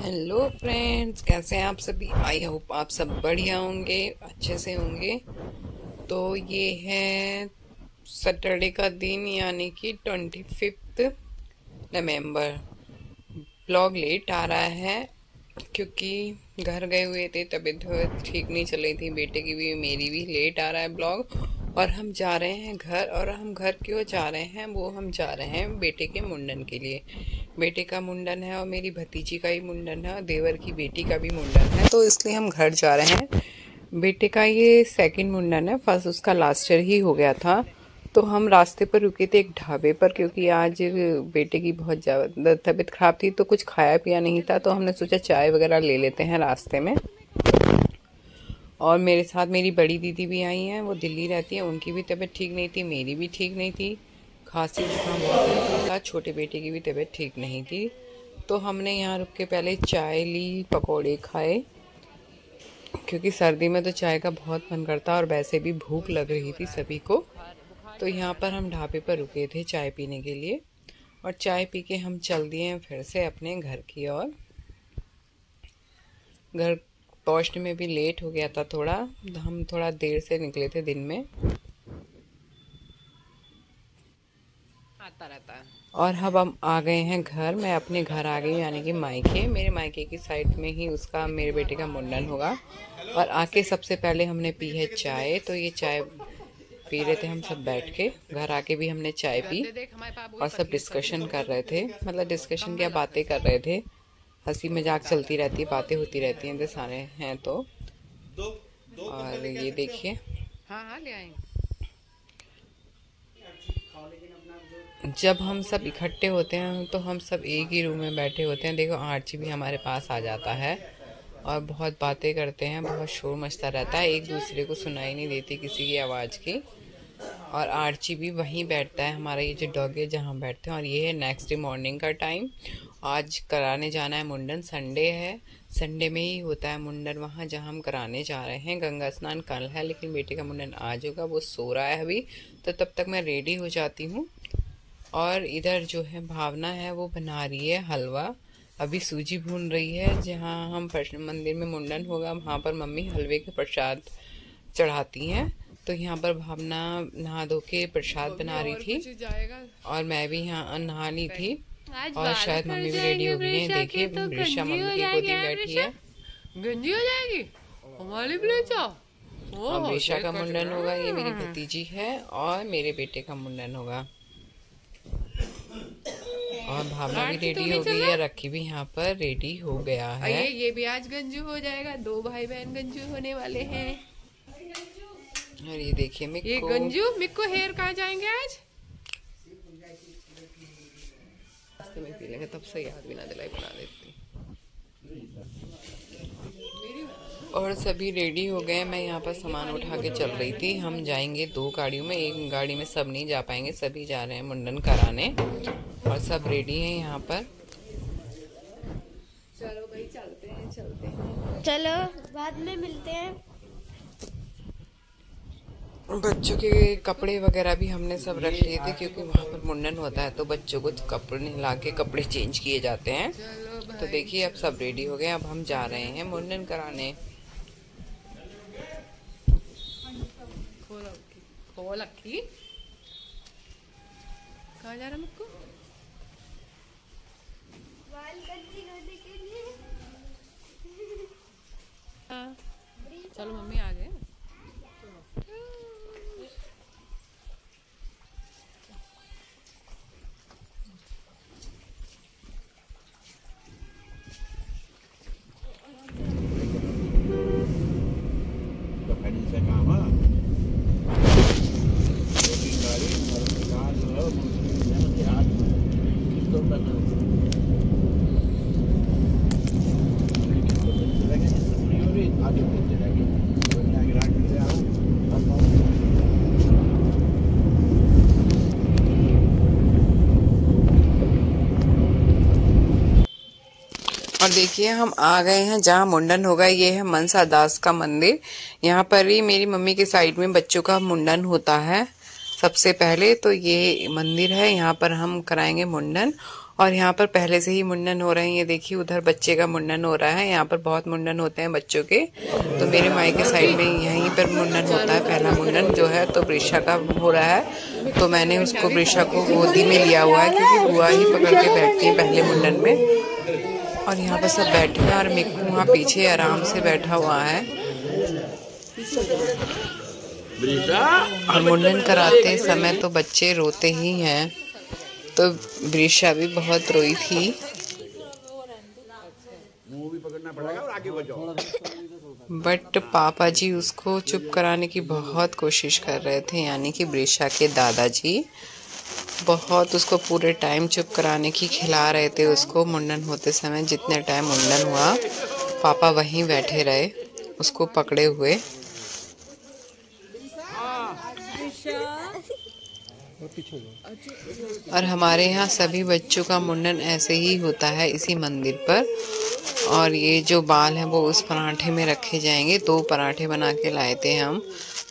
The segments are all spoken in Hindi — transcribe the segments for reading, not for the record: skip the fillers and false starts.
हेलो फ्रेंड्स, कैसे हैं आप सभी। आई होप आप सब बढ़िया होंगे, अच्छे से होंगे। तो ये है सैटरडे का दिन, यानी कि 25 नवंबर। ब्लॉग लेट आ रहा है क्योंकि घर गए हुए थे, तबीयत ठीक नहीं चल रही थी, बेटे की भी मेरी भी। लेट आ रहा है ब्लॉग। और हम जा रहे हैं घर। और हम घर क्यों जा रहे हैं, वो हम जा रहे हैं बेटे के मुंडन के लिए। बेटे का मुंडन है और मेरी भतीजी का भी मुंडन है और देवर की बेटी का भी मुंडन है, तो इसलिए हम घर जा रहे हैं। बेटे का ये सेकंड मुंडन है, फर्स्ट उसका लास्ट ईयर ही हो गया था। तो हम रास्ते पर रुके थे एक ढाबे पर, क्योंकि आज बेटे की बहुत ज़्यादा तबीयत खराब थी, तो कुछ खाया पिया नहीं था, तो हमने सोचा चाय वगैरह ले लेते हैं रास्ते में। और मेरे साथ मेरी बड़ी दीदी भी आई हैं, वो दिल्ली रहती है, उनकी भी तबीयत ठीक नहीं थी, मेरी भी ठीक नहीं थी, खांसी जुकाम बहुत रहता था, छोटे बेटे की भी तबीयत ठीक नहीं थी। तो हमने यहाँ रुक के पहले चाय ली, पकौड़े खाए, क्योंकि सर्दी में तो चाय का बहुत मन करता और वैसे भी भूख लग रही थी सभी को। तो यहाँ पर हम ढाबे पर रुके थे चाय पीने के लिए, और चाय पी के हम चल दिए हैं फिर से अपने घर की ओर। घर पहुँचने में भी लेट हो गया था थोड़ा, हम थोड़ा देर से निकले थे दिन में। आता रहता है। और अब हम आ गए हैं घर। मैं अपने घर आ गई हूँ, यानी कि मायके। मेरे मायके की साइड में ही उसका, मेरे बेटे का मुंडन होगा। और आके सबसे पहले हमने पी है चाय। तो ये चाय पी रहे थे हम सब बैठ के। घर आके भी हमने चाय पी और सब डिस्कशन कर रहे थे, मतलब डिस्कशन क्या, बातें कर रहे थे। हंसी मजाक चलती रहती है, बातें होती रहती हैं, सारे हैं तो। और ये देखिए, हाँ हाँ ले आएंगे। जब हम सब इकट्ठे होते हैं तो हम सब एक ही रूम में बैठे होते हैं। देखो आर्ची भी हमारे पास आ जाता है और बहुत बातें करते हैं, बहुत शोर मचता रहता है, एक दूसरे को सुनाई नहीं देती किसी की आवाज़ की। और आर्ची भी वहीं बैठता है, हमारा ये जो डॉग है जहाँ बैठते हैं। और ये है नेक्स्ट डे मॉर्निंग का टाइम। आज कराने जाना है मुंडन, संडे है, संडे में ही होता है मुंडन वहाँ जहाँ हम कराने जा रहे हैं। गंगा स्नान कल है, लेकिन बेटे का मुंडन आज होगा। वो सो रहा है अभी, तो तब तक मैं रेडी हो जाती हूँ। और इधर जो है भावना है, वो बना रही है हलवा, अभी सूजी भून रही है। जहाँ हम मंदिर में मुंडन होगा वहाँ पर मम्मी हलवे के प्रसाद चढ़ाती हैं। तो यहाँ पर भावना नहा धो के प्रसाद बना रही थी, और मैं भी यहाँ नहा ली थी। और शायद मम्मी भी रेडी हो गई है। देखिए वृषा मम्मी की गोदी में बैठी है। गंजी हो जाएगी हमारी भी ले जाओ। और वृषा का मुंडन होगा, ये मेरी भतीजी है, और मेरे बेटे का मुंडन होगा। और भावना भी रेडी हो गई है, रखी भी यहाँ पर रेडी हो गया है। ये भी आज गंजू हो जाएगा, दो भाई बहन गंजू होने वाले हैं। और ये देखिए मिक्को, ये गंजू मिक्को हेयर कहाँ जाएंगे आज? में पी लेंगे, तब से याद भी ना दिलाई, बना देती। और सभी रेडी हो गए, मैं यहाँ पर सामान उठा के चल रही थी। हम जाएंगे दो गाड़ियों में, एक गाड़ी में सब नहीं जा पाएंगे, सभी जा रहे हैं मुंडन कराने, और सब रेडी हैं यहाँ पर। चलो भाई चलते हैं। चलो बाद में मिलते हैं। बच्चों के कपड़े वगैरह भी हमने सब रख लिए थे, क्योंकि वहाँ पर मुंडन होता है तो बच्चों को कपड़े नहला के कपड़े चेंज किए जाते हैं। तो देखिए अब सब रेडी हो गए, अब हम जा रहे हैं मुंडन कराने। खोल रखी कहाँ जा रहा मुझको? चलो मम्मी आ गए। और देखिए हम आ गए हैं जहाँ मुंडन होगा। ये है मनसा दास का मंदिर। यहाँ पर ही मेरी मम्मी के साइड में बच्चों का मुंडन होता है सबसे पहले। तो ये मंदिर है, यहाँ पर हम कराएंगे मुंडन। और यहाँ पर पहले से ही मुंडन हो रहे हैं। ये देखिए उधर बच्चे का मुंडन हो रहा है। यहाँ पर बहुत मुंडन होते हैं बच्चों के। तो मेरे मायके साइड में यहीं पर मुंडन होता है। पहला मुंडन जो है तो वृषा का हो रहा है। तो मैंने उसको वृषा को गोदी में लिया हुआ है क्योंकि बुआ ही पकड़ के बैठती है पहले मुंडन में। और यहाँ पर सब बैठे हैं और मिक्कू वहाँ पीछे आराम से बैठा हुआ है। और मुंडन कराते समय तो बच्चे रोते ही हैं। तो वृषा भी बहुत रोई थी। बट पापा जी उसको चुप कराने की बहुत कोशिश कर रहे थे, यानी कि वृषा के दादाजी बहुत उसको पूरे टाइम चुप कराने की खिला रहे थे उसको। मुंडन होते समय जितने टाइम मुंडन हुआ पापा वहीं बैठे रहे उसको पकड़े हुए। और हमारे यहाँ सभी बच्चों का मुंडन ऐसे ही होता है इसी मंदिर पर। और ये जो बाल हैं वो उस पराठे में रखे जाएंगे। 2 पराठे बना के लाए थे हम,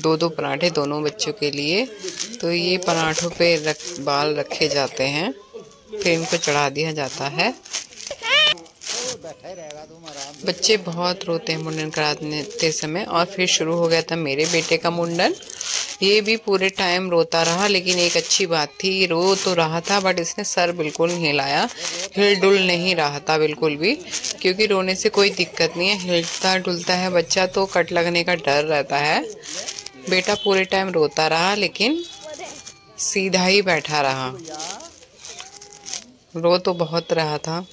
2 पराठे दोनों बच्चों के लिए। तो ये पराठों पे बाल रखे जाते हैं, फिर इनको चढ़ा दिया जाता है। बच्चे बहुत रोते हैं मुंडन कराते समय। और फिर शुरू हो गया था मेरे बेटे का मुंडन। ये भी पूरे टाइम रोता रहा, लेकिन एक अच्छी बात थी, रो तो रहा था बट इसने सर बिल्कुल नहीं हिलाया, हिल डुल नहीं रहा था बिल्कुल भी। क्योंकि रोने से कोई दिक्कत नहीं है, हिलता डुलता है बच्चा तो कट लगने का डर रहता है। बेटा पूरे टाइम रोता रहा लेकिन सीधा ही बैठा रहा, रो तो बहुत रहा था।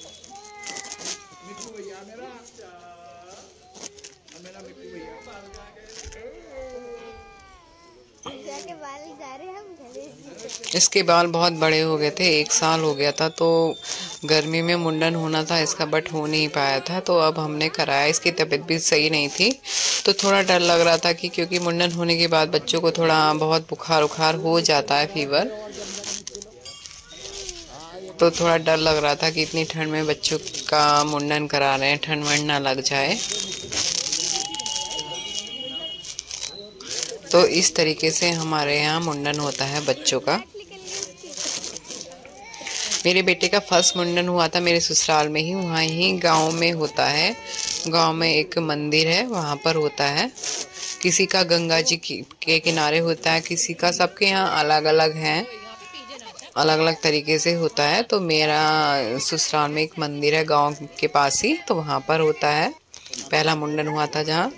इसके बाल बहुत बड़े हो गए थे, 1 साल हो गया था। तो गर्मी में मुंडन होना था इसका बट हो नहीं पाया था। तो अब हमने कराया। इसकी तबीयत भी सही नहीं थी तो थोड़ा डर लग रहा था कि क्योंकि मुंडन होने के बाद बच्चों को थोड़ा बहुत बुखार उखार हो जाता है, फीवर। तो थोड़ा डर लग रहा था कि इतनी ठंड में बच्चों का मुंडन करा रहे हैं, ठंड वंड ना लग जाए। तो इस तरीके से हमारे यहाँ मुंडन होता है बच्चों का। मेरे बेटे का फर्स्ट मुंडन हुआ था मेरे ससुराल में ही, वहाँ ही गांव में होता है। गांव में एक मंदिर है, वहाँ पर होता है। किसी का गंगा जी के किनारे होता है, किसी का, सबके यहाँ अलग अलग हैं, अलग अलग तरीके से होता है। तो मेरा ससुराल में एक मंदिर है गांव के पास ही, तो वहाँ पर होता है। पहला मुंडन हुआ था जहाँ।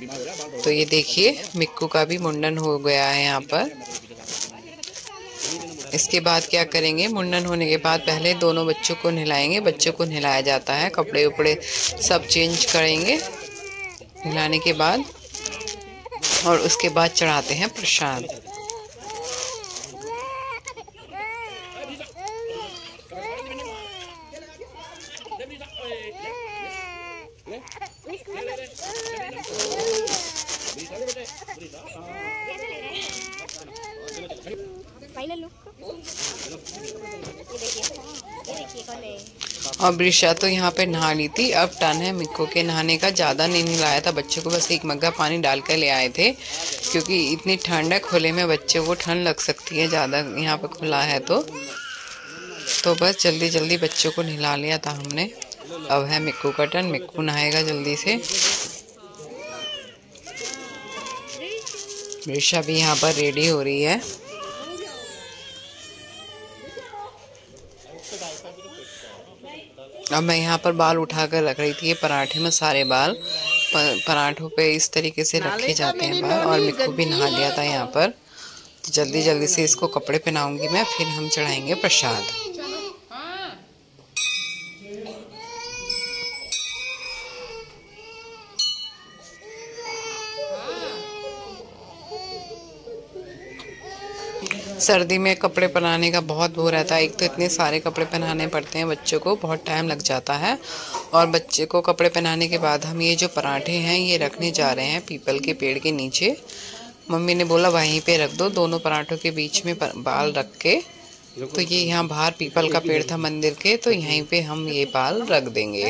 तो ये देखिए मिक्कू का भी मुंडन हो गया है यहाँ पर। इसके बाद क्या करेंगे, मुंडन होने के बाद पहले दोनों बच्चों को नहलाएंगे। बच्चों को नहलाया जाता है, कपड़े उपड़े सब चेंज करेंगे नहलाने के बाद। और उसके बाद चढ़ाते हैं प्रसाद। और वृषा तो यहाँ पे नहा ली थी। अब टर्न है मिक्कू के नहाने का। ज़्यादा नहीं नहलाया था बच्चों को, बस 1 मग्गा पानी डाल कर ले आए थे क्योंकि इतनी ठंड है, खुले में बच्चे को ठंड लग सकती है ज़्यादा, यहाँ पे खुला है तो बस जल्दी जल्दी बच्चों को नहला लिया था हमने। अब है मिक्कू का टर्न, मिक्कू नहाएगा जल्दी से। वृषा भी यहाँ पर रेडी हो रही है। अब मैं यहाँ पर बाल उठाकर रख रही थी, ये पराठे में सारे बाल पराठों पे इस तरीके से रखे जाते हैं बाल। और मिक्कू भी नहा लिया था यहाँ पर। तो जल्दी जल्दी से इसको कपड़े पहनाऊंगी मैं, फिर हम चढ़ाएंगे प्रसाद। सर्दी में कपड़े पहनाने का बहुत वो रहता है। एक तो इतने सारे कपड़े पहनाने पड़ते हैं बच्चों को, बहुत टाइम लग जाता है। और बच्चे को कपड़े पहनाने के बाद हम ये जो पराठे हैं ये रखने जा रहे हैं पीपल के पेड़ के नीचे। मम्मी ने बोला वहीं पे रख दो, दोनों पराठों के बीच में बाल रख के। तो ये यहाँ बाहर पीपल का पेड़ था मंदिर के, तो यहीं पे हम ये बाल रख देंगे।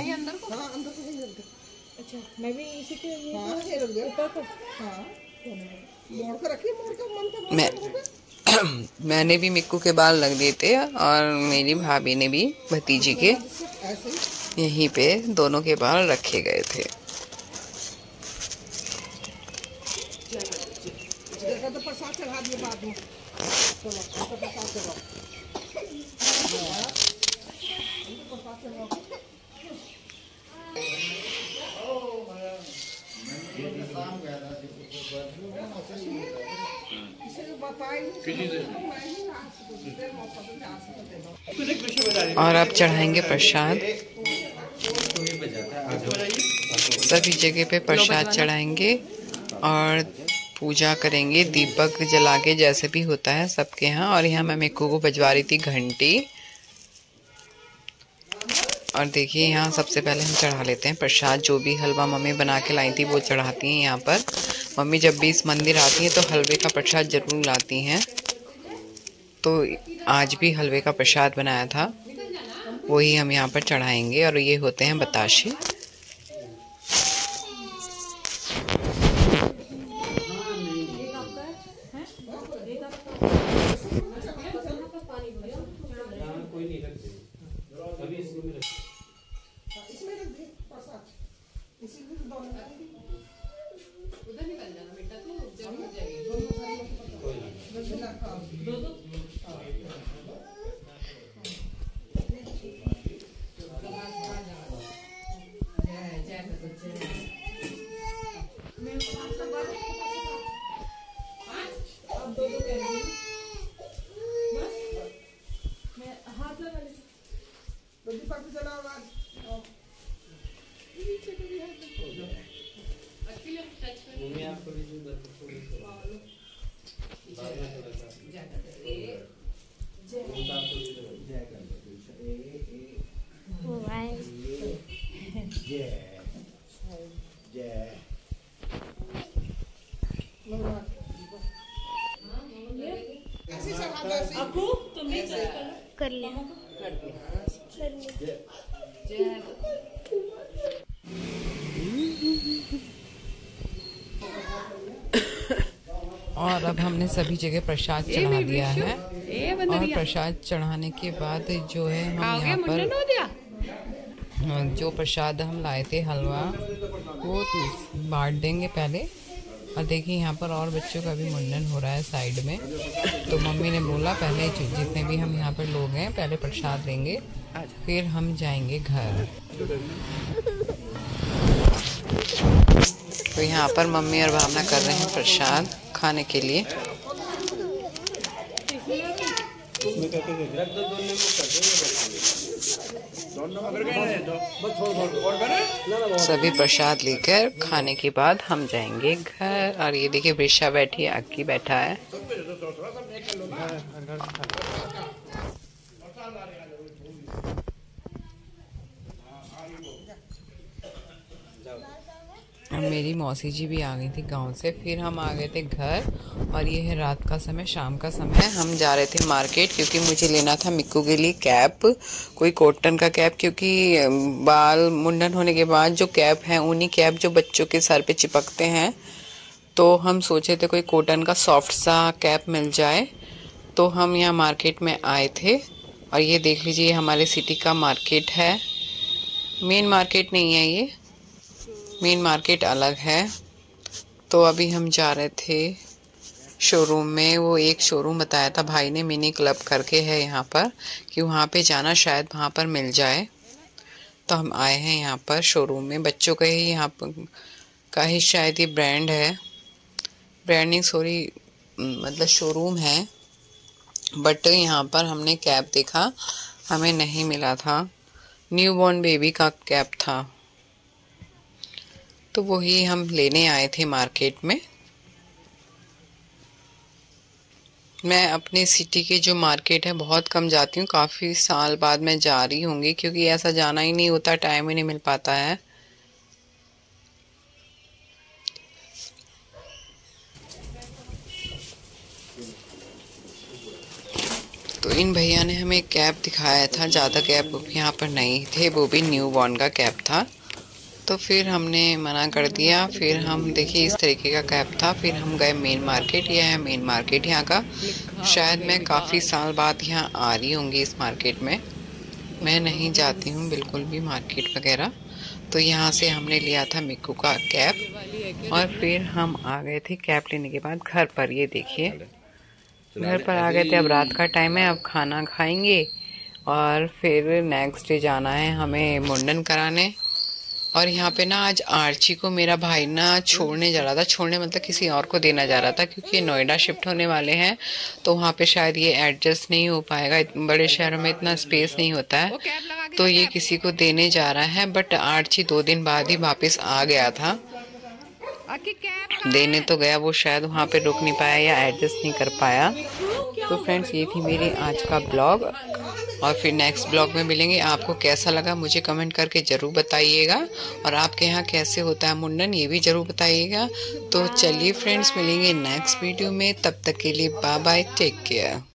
मैं मैंने भी मिक्कू के बाल रख दिए थे और मेरी भाभी ने भी भतीजी के यहीं पे दोनों के बाल रखे गए थे। और अब चढ़ाएंगे प्रसाद। सभी जगह पे प्रसाद चढ़ाएंगे और पूजा करेंगे, दीपक जला के, जैसे भी होता है सबके यहाँ। और यहाँ मैं मिक्कू को बजवा रही थी घंटी। और देखिए यहाँ सबसे पहले हम चढ़ा लेते हैं प्रसाद। जो भी हलवा मम्मी बना के लाई थी वो चढ़ाती हैं यहाँ पर। मम्मी जब भी इस मंदिर आती हैं तो हलवे का प्रसाद जरूर लाती हैं। तो आज भी हलवे का प्रसाद बनाया था, वही हम यहाँ पर चढ़ाएंगे। और ये होते हैं बताशे। कर लिया। और अब हमने सभी जगह प्रसाद चढ़ा दिया है। और प्रसाद चढ़ाने के बाद जो है हम यहाँ पर जो प्रसाद हम लाए थे हलवा वो बांट देंगे पहले। और देखिए यहाँ पर और बच्चों का भी मुंडन हो रहा है साइड में। तो मम्मी ने बोला पहले जितने भी हम यहाँ पर लोग हैं पहले प्रसाद लेंगे, फिर हम जाएंगे घर। तो यहाँ पर मम्मी और भावना कर रहे हैं प्रसाद खाने के लिए। सभी प्रसाद लेकर खाने के बाद हम जाएंगे घर। और ये देखिए वृषा बैठी है, अक्की बैठा है। और मेरी मौसी जी भी आ गई थी गांव से। फिर हम आ गए थे घर। और ये है रात का समय, शाम का समय। हम जा रहे थे मार्केट क्योंकि मुझे लेना था मिक्कू के लिए कैप, कोई कॉटन का कैप। क्योंकि बाल मुंडन होने के बाद जो कैप है ऊनी कैप जो बच्चों के सर पे चिपकते हैं, तो हम सोचे थे कोई कॉटन का सॉफ्ट सा कैप मिल जाए। तो हम यहाँ मार्केट में आए थे। और ये देख लीजिए हमारे सिटी का मार्केट है। मेन मार्केट नहीं है ये, मेन मार्केट अलग है। तो अभी हम जा रहे थे शोरूम में। वो एक शोरूम बताया था भाई ने, मिनी क्लब करके है यहाँ पर, कि वहाँ पे जाना शायद वहाँ पर मिल जाए। तो हम आए हैं यहाँ पर शोरूम में। बच्चों का ही यहाँ का ही शायद ये ब्रांड है, ब्रांडिंग सॉरी मतलब शोरूम है। बट यहाँ पर हमने कैप देखा, हमें नहीं मिला था। न्यू बॉर्न बेबी का कैप था, तो वही हम लेने आए थे मार्केट में। मैं अपने सिटी के जो मार्केट है बहुत कम जाती हूँ, काफ़ी साल बाद मैं जा रही होंगी क्योंकि ऐसा जाना ही नहीं होता, टाइम ही नहीं मिल पाता है। तो इन भैया ने हमें कैप दिखाया था, ज़्यादा कैप यहाँ पर नहीं थे, वो भी न्यू बॉर्न का कैप था। तो फिर हमने मना कर दिया। फिर हम देखिए इस तरीके का कैब था। फिर हम गए मेन मार्केट। यह है मेन मार्केट यहाँ का। शायद मैं काफ़ी साल बाद यहाँ आ रही होंगी इस मार्केट में। मैं नहीं जाती हूँ बिल्कुल भी मार्केट वगैरह। तो यहाँ से हमने लिया था मिक्कू का कैब और फिर हम आ गए थे कैब लेने के बाद घर पर। ये देखिए घर पर आ गए थे। अब रात का टाइम है, अब खाना खाएंगे और फिर नेक्स्ट डे जाना है हमें मुंडन कराने। और यहाँ पे ना आज आर्ची को मेरा भाई ना छोड़ने जा रहा था। छोड़ने मतलब किसी और को देना जा रहा था, क्योंकि नोएडा शिफ्ट होने वाले हैं तो वहाँ पे शायद ये एडजस्ट नहीं हो पाएगा। बड़े शहरों में इतना स्पेस नहीं होता है, तो ये किसी को देने जा रहा है। बट आर्ची 2 दिन बाद ही वापस आ गया था। देने तो गया, वो शायद वहाँ पे रुक नहीं पाया या एडजस्ट नहीं कर पाया। तो फ्रेंड्स ये थी मेरी आज का ब्लॉग और फिर नेक्स्ट ब्लॉग में मिलेंगे। आपको कैसा लगा मुझे कमेंट करके ज़रूर बताइएगा, और आपके यहाँ कैसे होता है मुंडन ये भी ज़रूर बताइएगा। तो चलिए फ्रेंड्स मिलेंगे नेक्स्ट वीडियो में, तब तक के लिए बाय बाय, टेक केयर।